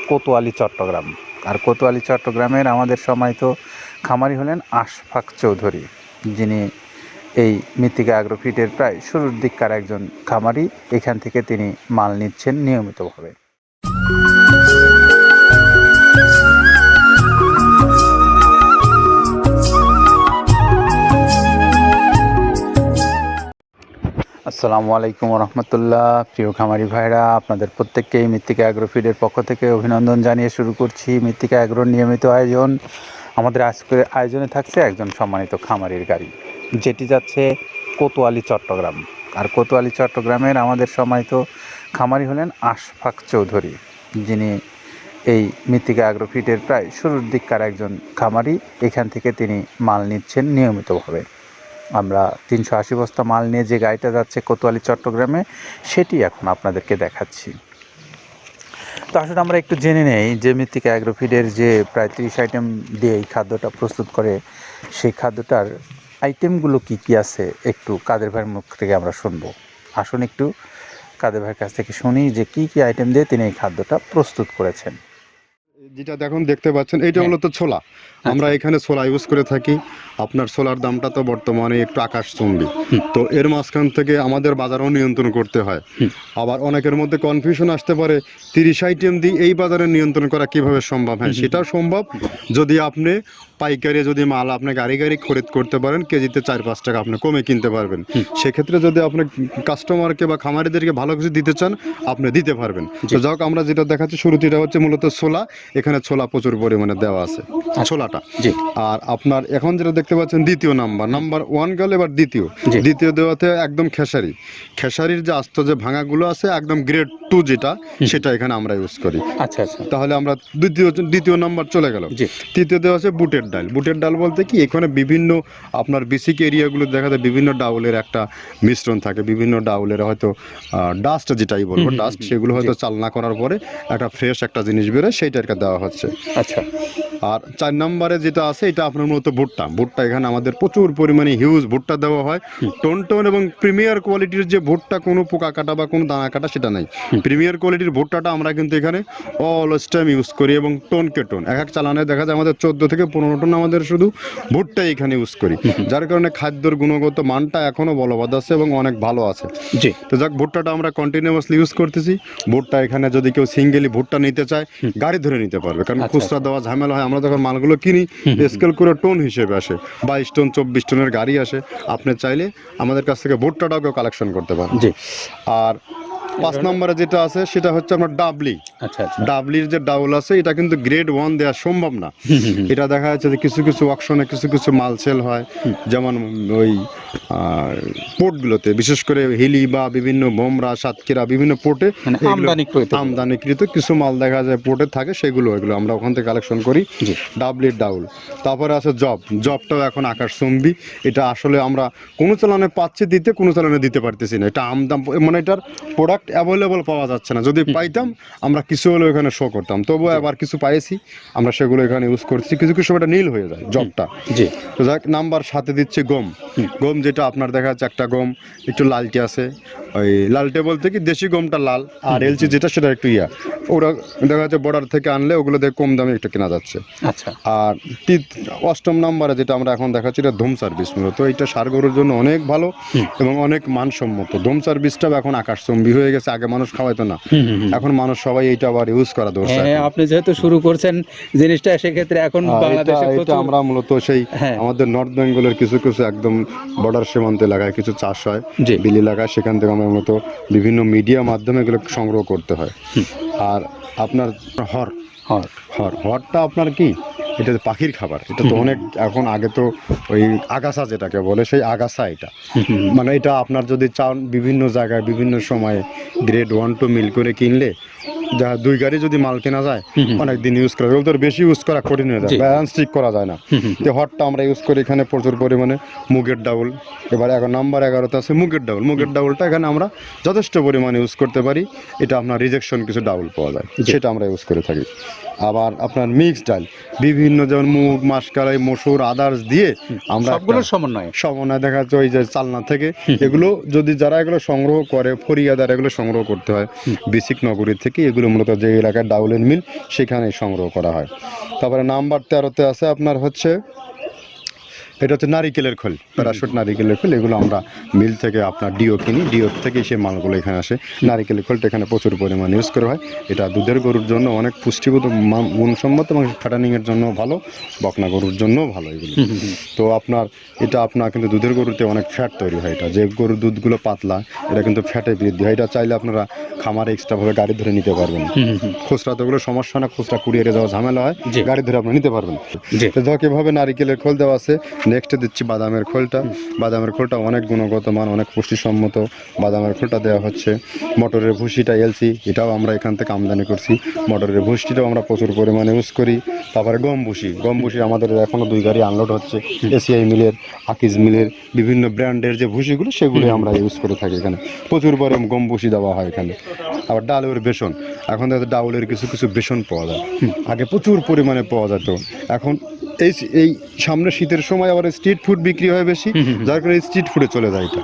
কোতোয়ালি চট্টগ্রাম। আর কোতোয়ালি চট্টগ্রামের আমাদের সম্মানিত খামারি হলেন আশফাক চৌধুরী, যিনি এই মৃত্তিকা অ্যাগ্রোফিটের প্রায় শুরুর দিককার একজন খামারি। এখান থেকে তিনি মাল নিচ্ছেন নিয়মিতভাবে। আসসালামু আলাইকুম রহমতুল্লাহ। প্রিয় খামারি ভাইরা, আপনাদের প্রত্যেককেই মৃত্তিকা অ্যাগ্রোফিডের পক্ষ থেকে অভিনন্দন জানিয়ে শুরু করছি মৃত্তিকা অ্যাগ্রোর নিয়মিত আয়োজন। আমাদের আজকের আয়োজনে থাকছে একজন সম্মানিত খামারির গাড়ি, যেটি যাচ্ছে কোতোয়ালি চট্টগ্রাম। আর কোতোয়ালি চট্টগ্রামের আমাদের সম্মানিত খামারি হলেন আশফাক চৌধুরী, যিনি এই মৃত্তিকা অ্যাগ্রোফিটের প্রায় শুরুর দিককার একজন খামারি। এখান থেকে তিনি মাল নিচ্ছেন নিয়মিতভাবে। আমরা 380 বস্তা মাল নিয়ে যে গাড়িটা যাচ্ছে কোতোয়ালি চট্টগ্রামে, সেটি এখন আপনাদেরকে দেখাচ্ছি। তো আসলে আমরা একটু জেনে নেই যে মৃত্তিকা অ্যাগ্রোফিডের যে প্রায় 30 আইটেম দিয়ে এই খাদ্যটা প্রস্তুত করে, সেই খাদ্যটার আইটেমগুলো কি কি আছে একটু কাদের ভাইয়ের মুখ থেকে আমরা শুনবো। আসুন একটু কাদের ভাইয়ের কাছ থেকে শুনি যে কি কি আইটেম দিয়ে তিনি এই খাদ্যটা প্রস্তুত করেছেন। যেটা দেখুন দেখতে পাচ্ছেন, এইটা মূলত ছোলা। আমরা এখানে ছোলা ইউজ করে থাকি। আপনার ছোলার দামটা তো বর্তমানে একটু আকাশচুম্বী, তো এর মাঝখান থেকে আমাদের বাজারও নিয়ন্ত্রণ করতে হয়। আবার অনেকের মধ্যে কনফিউশন আসতে পারে 30 আইটেম দিয়ে এই বাজারে নিয়ন্ত্রণ করা কিভাবে সম্ভব। হ্যাঁ, সেটাও সম্ভব যদি আপনি পাইকারি যদি মাল আপনি গাড়ি গাড়ি খরিদ করতে পারেন, কেজিতে 4-5 টাকা আপনি কমে কিনতে পারবেন। সেক্ষেত্রে যদি আপনি কাস্টমারকে বা খামারিদেরকে ভালো কিছু দিতে চান, আপনি দিতে পারবেন। তো যাই হোক, আমরা যেটা দেখাচ্ছি শুরুতে, এটা হচ্ছে মূলত ছোলা। এখানে ছোলা প্রচুর পরিমাণে দেওয়া আছে, ছোলাটা। আর আপনার এখন যেটা দেখতে পাচ্ছেন দ্বিতীয় নাম্বার 1 গেল, এবার দ্বিতীয় দেওয়াতে একদম খেসারির যে আস্ত যে ভাঙাগুলো আছে, একদম গ্রেড 2 যেটা, সেটা এখানে আমরা ইউজ করি। আচ্ছা আচ্ছা, তাহলে আমরা দ্বিতীয় নাম্বার চলে গেল। তৃতীয় দেওয়া আছে বুটের ডাল বলতে কি, এখানে বিভিন্ন আপনার বেসিক এরিয়াগুলো দেখা যায় বিভিন্ন ডাউলের একটা মিশ্রণ থাকে, বিভিন্ন ডাউলের হয়তো ডাস্ট, যেটাই বলবো ডাস্ট, সেগুলো হয়তো চালনা করার পরে একটা ফ্রেশ একটা জিনিস বেরোয়, সেইটাকে দেওয়া হচ্ছে। আচ্ছা। আর 4 নম্বরে যেটা আছে, এটা আপনার মূলত ভুট্টা। এখানে আমাদের প্রচুর পরিমাণে হিউজ ভুট্টা দেওয়া হয়। টোন এবং প্রিমিয়ার কোয়ালিটির যে ভুট্টা, কোনো পোকা কাটা বা কোনো দানা কাটা সেটা নাই। প্রিমিয়ার কোয়ালিটির ভুট্টাটা আমরা কিন্তু এখানে অলওয়েজ টাইম ইউজ করি। এবং টোনকে টোন এক চালানে দেখা যায় আমাদের 14 থেকে 15 টন আমাদের শুধু ভুট্টা এখানে ইউজ করি, যার কারণে খাদ্যর গুণগত মানটা এখনও বলবৎ আছে এবং অনেক ভালো আছে। তো যাক, ভুট্টাটা আমরা কন্টিনিউয়াসলি ইউজ করতেছি। ভুট্টা এখানে যদি কেউ সিঙ্গেলি ভুট্টা নিতে চায়, গাড়ি ধরে নিতে পারবে, কারণ খুচরা দেওয়া ঝামেলা হয়। আমরা যখন মালগুলো কিনি, স্কেল করে টোন হিসেবে আসে, 22 টন 24 টনের গাড়ি আসে। আপনি চাইলে আমাদের কাছ থেকে ভুট্টাটাও কেউ কালেকশন করতে পারেন। আর 5 নম্বরে যেটা আছে, সেটা হচ্ছে আপনার ডাবলি। ডাবলির যে ডাউল আছে, এটা কিন্তু গ্রেড 1 দেওয়া সম্ভব না। এটা দেখা যাচ্ছে যে কিছু কিছু অকশনে কিছু মাল সেল হয়, যেমন ওই পোর্টগুলোতে, বিশেষ করে হিলি বা বিভিন্ন বোমরা, সাতক্ষীরা, বিভিন্ন পোর্টে আমদানিকৃত কিছু মাল দেখা যায় পোর্টে থাকে, এগুলো আমরা ওখান থেকে কালেকশন করি। ডাবলির ডাউল। তারপরে আছে জবটাও এখন আকাশচুম্বী। এটা আসলে আমরা কোনো চালানে পাচ্ছি দিতে, কোনো চালানে দিতে পারতেছি না। এটা আমদাম, মানে এটার প্রোডাক্ট অ্যাভেলেবল পাওয়া যাচ্ছে না। যদি পাইতাম, আমরা কিছু হলেও এখানে শো করতাম। তবুও আবার কিছু পাইছি, আমরা সেগুলো এখানে ইউজ করছি। কিছু সময় এটা নীল হয়ে যায় জবটা। তো যাক, নাম্বার 7-এ দিচ্ছে গম, যেটা আপনার দেখা যাচ্ছে একটা গম একটু লালটে আছে। ওই লালটে বলতে কি, দেশি গমটা লাল, আর এলচি যেটা সেটা একটু ওরা দেখা যাচ্ছে বর্ডার থেকে আনলে ওগুলো দিয়ে কম দামে একটু কেনা যাচ্ছে। আর 8ম নম্বরে যেটা আমরা এখন দেখাচ্ছি, এটা ধুম সার্ভিস। মূলত এটা ষাঁড় গরুর জন্য অনেক ভালো এবং অনেক মানসম্মত। ধুম সার্ভিসটাও এখন আকাশচুম্বী হয়ে গেছে। আগে মানুষ খাওয়াইতো না, এখন মানুষ সবাই এইটা আবার ইউজ করা দরকার। আপনি যেহেতু শুরু করছেন জিনিসটা, সেক্ষেত্রে এখন বাংলাদেশে এটা আমরা মূলত সেই আমাদের নর্থ বেঙ্গলের কিছু একদম বর্ডার সীমান্ত এলাকায় কিছু চাষ হয়, বিল এলাকায়, সেখান থেকে আমরা মূলত বিভিন্ন মিডিয়া মাধ্যমে এগুলো সংগ্রহ করতে হয়। আর আপনার হরটা আপনার কি, এটা পাখির খাবার। এটা তো অনেক এখন, আগে তো ওই আগাছা যেটাকে বলে, সেই আগাছা এটা। মানে এটা আপনার যদি চান, বিভিন্ন জায়গায় বিভিন্ন সময়ে গ্রেড 1-2 মিল করে কিনলে, যা 2 গাড়ি যদি মাল কেনা যায়, অনেক দিন ইউজ করা যায়। ওদের বেশি ইউজ করা কঠিন হয়ে যায়, ব্যালেন্স ঠিক করা যায় না। তো হটটা আমরা ইউজ করি এখানে প্রচুর পরিমাণে। মুগের ডাউল, এবার নাম্বার 11-তে আছে মুগের ডাউলটা এখানে আমরা যথেষ্ট পরিমাণে ইউজ করতে পারি। এটা আপনার রিজেকশন কিছু ডাউল পাওয়া যায়, সেটা আমরা ইউজ করে থাকি। আবার আপনার মিক্সড ডাল, বিভিন্ন যেমন মুগ, মাসকলাই, মসুর, আদার্স দিয়ে আমরা সবগুলোর সমন্বয়ে সমন্বয় দেখা যাচ্ছে ওই যে চালনা থেকে এগুলো যদি যারা এগুলো সংগ্রহ করে ফরিয়াদার এগুলো সংগ্রহ করতে হয় বেসিক নগরী থেকে, এগুলো মূলত যে এলাকায় ডাউলের মিল সেখানেই সংগ্রহ করা হয়। তারপরে নাম্বার 13-তে আছে আপনার হচ্ছে এটা হচ্ছে নারিকেলের খোল, প্যারাশুট নারিকেলের খোল। এগুলো আমরা মিল থেকে আপনার ডিও কিনি, ডিও থেকে সেই মালগুলো এখানে আসে। নারিকেলের খোলটা এখানে প্রচুর পরিমাণে ইউজ করা হয়। এটা দুধের গরুর জন্য অনেক পুষ্টিগত গুণসম্মত এবং ফ্যাটানিংয়ের জন্য ভালো, বকনা গরুর জন্যও ভালো এগুলো। তো আপনার কিন্তু দুধের গরুতে অনেক ফ্যাট তৈরি হয়। এটা যে গরুর দুধগুলো পাতলা এটা কিন্তু ফ্যাটে বৃদ্ধি হয়। এটা চাইলে আপনারা খামারে এক্সট্রাভাবে গাড়ি ধরে নিতে পারবেন। খুচরা তো ওগুলো সমস্যা না, খুচরা কুরিয়ারে যাওয়া ঝামেলা হয়, গাড়ি ধরে আপনি নিতে পারবেন। তো যাক এভাবে নারিকেলের খোল দেওয়া আছে। নেক্সটে দিচ্ছি বাদামের খোলটা। বাদামের খোলটা অনেক গুণগত মান, অনেক পুষ্টিসম্মত বাদামের খোলটা দেওয়া হচ্ছে। মটরের ভুসিটা এলসি, এটাও আমরা এখান থেকে আমদানি করছি। মটরের ভুসিটাও আমরা প্রচুর পরিমাণে ইউজ করি। তারপরে গম ভুসি আমাদের এখনও 2 গাড়ি আনলোড হচ্ছে। এসিআই মিলের, আকিজ মিলের বিভিন্ন ব্র্যান্ডের যে ভুসিগুলো সেগুলো আমরা ইউজ করে থাকি। এখানে প্রচুর পরিমাণে গম ভুসি দেওয়া হয় এখানে। আবার ডালের বেসন, এখন ডাউলের কিছু কিছু বেসন পাওয়া যায়, আগে প্রচুর পরিমাণে পাওয়া যেত। এখন এই সামনে শীতের সময় আবার স্ট্রিট ফুড বিক্রি হয় বেশি, যার কারণে স্ট্রিট ফুডে চলে যায় এটা।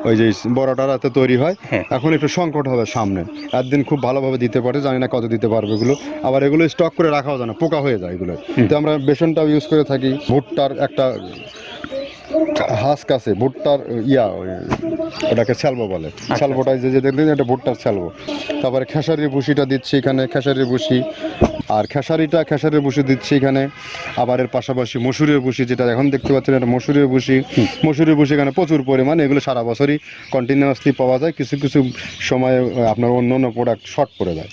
ওই যে বড়টা রাতে তৈরি হয়, এখন একটু সংকট হবে সামনে। একদিন খুব ভালোভাবে দিতে পারে, জানি না কত দিতে পারবে এগুলো। আবার এগুলো স্টক করে রাখাও যায় না, পোকা হয়ে যায় এগুলো। তো আমরা বেসনটাও ইউজ করে থাকি। ভুট্টার একটা হাস্ক আছে, ভুট্টার ওটাকে স্যালবো বলে, স্যালবোটা যে দেখলেন এটা ভুট্টার স্যালবো। তারপরে খেসারির ভুসিটা দিচ্ছি এখানে, খেসারির ভুসি। আর খেসারির ভুসি দিচ্ছি এখানে। আবার এর পাশাপাশি মসুরের ভুসি, যেটা এখন দেখতে পাচ্ছেন এটা মসুরের ভুসি। মসুরের ভুসি এখানে প্রচুর পরিমাণে, এগুলো সারা বছরই কন্টিনিউয়াসলি পাওয়া যায়। কিছু কিছু সময়ে আপনার অন্য অন্য প্রোডাক্ট শর্ট পড়ে যায়।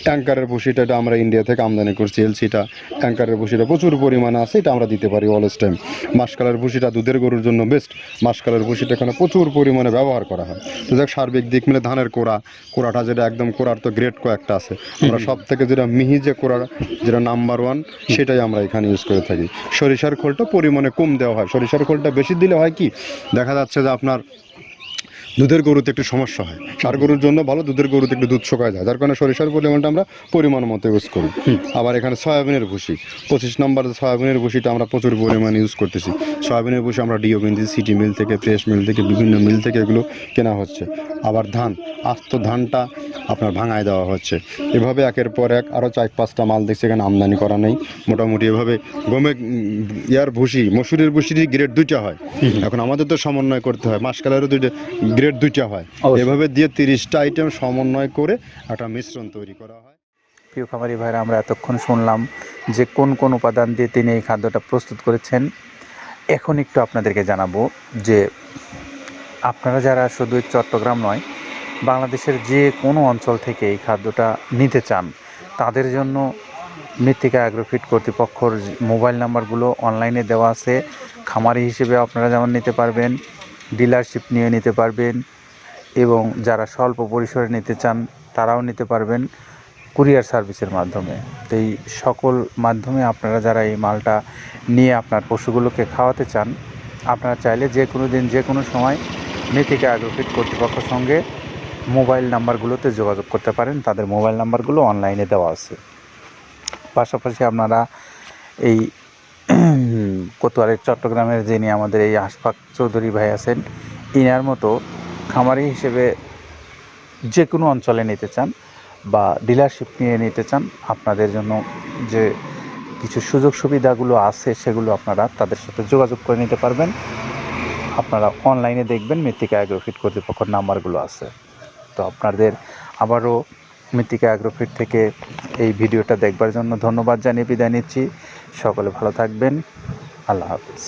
ট্যাঙ্কারের ভুসিটা এটা আমরা ইন্ডিয়া থেকে আমদানি করছি, এলসিটা। ট্যাঙ্কারের ভুসিটা প্রচুর পরিমাণে আছে, এটা আমরা দিতে পারি অলওয়েজ টাইম। মাসকালের ভুসিটা দুধের গরুর জন্য বেস্ট। মাসকালের ভুসিটা এখানে প্রচুর পরিমাণে ব্যবহার করা হয়। তো যাক সার্বিক দিক মিলে ধানের কোড়াটা যেটা একদম কোড়ার তো গ্রেড কয়েকটা আছে, আমরা সব থেকে যেটা মিহি যে কোড়া, যেটা নাম্বার 1, সেটাই আমরা এখানে ইউজ করে থাকি। সরিষার খোলটা পরিমাণে কম দেওয়া হয়। সরিষার খোলটা বেশি দিলে হয় কি, দেখা যাচ্ছে যে আপনার দুধের গরুতে একটু সমস্যা হয়। ষাঁড় গরুর জন্য ভালো, দুধের গরুতে একটু দুধ শুকায় যায়, যার কারণে সরিষার পরিমাণটা আমরা পরিমাণ মতো ইউজ করি। আবার এখানে সয়াবিনের ভুসি, 25 নম্বর সয়াবিনের ভুসিটা আমরা প্রচুর পরিমাণে ইউজ করতেছি। সয়াবিনের ভুসি আমরা ডিও কিনছি, সিটি মিল থেকে, ফ্রেশ মিল থেকে, বিভিন্ন মিল থেকে এগুলো কেনা হচ্ছে। আবার আস্ত ধানটা আপনার ভাঙায় দেওয়া হচ্ছে। এভাবে একের পর এক আরও 4-5টা মাল দেখছি এখানে আমদানি করা নেই। মোটামুটি এভাবে ভুসি, মসুরের ভুসির গ্রেড 2টা হয়। এখন আমাদের তো সমন্বয় করতে হয়, মাসকালেরও গ্রেড 2টা হয়। এভাবে দিয়ে 30টা আইটেম সমন্বয় করে একটা মিশ্রণ তৈরি করা হয়। প্রিয় খামারি ভাইরা, আমরা এতক্ষণ শুনলাম যে কোন কোন উপাদান দিয়ে তিনি এই খাদ্যটা প্রস্তুত করেছেন। এখন একটু আপনাদেরকে জানাবো যে আপনারা যারা শুধু চট্টগ্রাম নয়, বাংলাদেশের যে কোনো অঞ্চল থেকে এই খাদ্যটা নিতে চান, তাদের জন্য মৃত্তিকা অ্যাগ্রোফিট কর্তৃপক্ষর মোবাইল নাম্বারগুলো অনলাইনে দেওয়া আছে। খামারি হিসেবে আপনারা যেমন নিতে পারবেন, ডিলারশিপ নিয়ে নিতে পারবেন, এবং যারা স্বল্প পরিসরে নিতে চান তারাও নিতে পারবেন কুরিয়ার সার্ভিসের মাধ্যমে। তো এই সকল মাধ্যমে আপনারা যারা এই মালটা নিয়ে আপনার পশুগুলোকে খাওয়াতে চান, আপনারা চাইলে যে কোনো দিন যে কোনো সময় মৃত্তিকা অ্যাগ্রোফিট কর্তৃপক্ষের সঙ্গে মোবাইল নাম্বারগুলোতে যোগাযোগ করতে পারেন। তাদের মোবাইল নাম্বারগুলো অনলাইনে দেওয়া আছে। পাশাপাশি আপনারা এই কোতোয়ালির চট্টগ্রামের যিনি আমাদের এই আশফাক চৌধুরী ভাই আছেন, ইনার মতো খামারি হিসেবে যে কোনো অঞ্চলে নিতে চান বা ডিলারশিপ নিয়ে নিতে চান, আপনাদের জন্য যে কিছু সুযোগ সুবিধাগুলো আছে সেগুলো আপনারা তাদের সাথে যোগাযোগ করে নিতে পারবেন। আপনারা অনলাইনে দেখবেন মৃত্তিকা অ্যাগ্রোফিট কর্তৃপক্ষের নাম্বারগুলো আছে। তো আপনাদের আবারও মৃত্তিকা অ্যাগ্রোফিট থেকে এই ভিডিওটা দেখবার জন্য ধন্যবাদ জানিয়ে বিদায় নিচ্ছি। সকলে ভালো থাকবেন। আল্লাহ হাফিজ।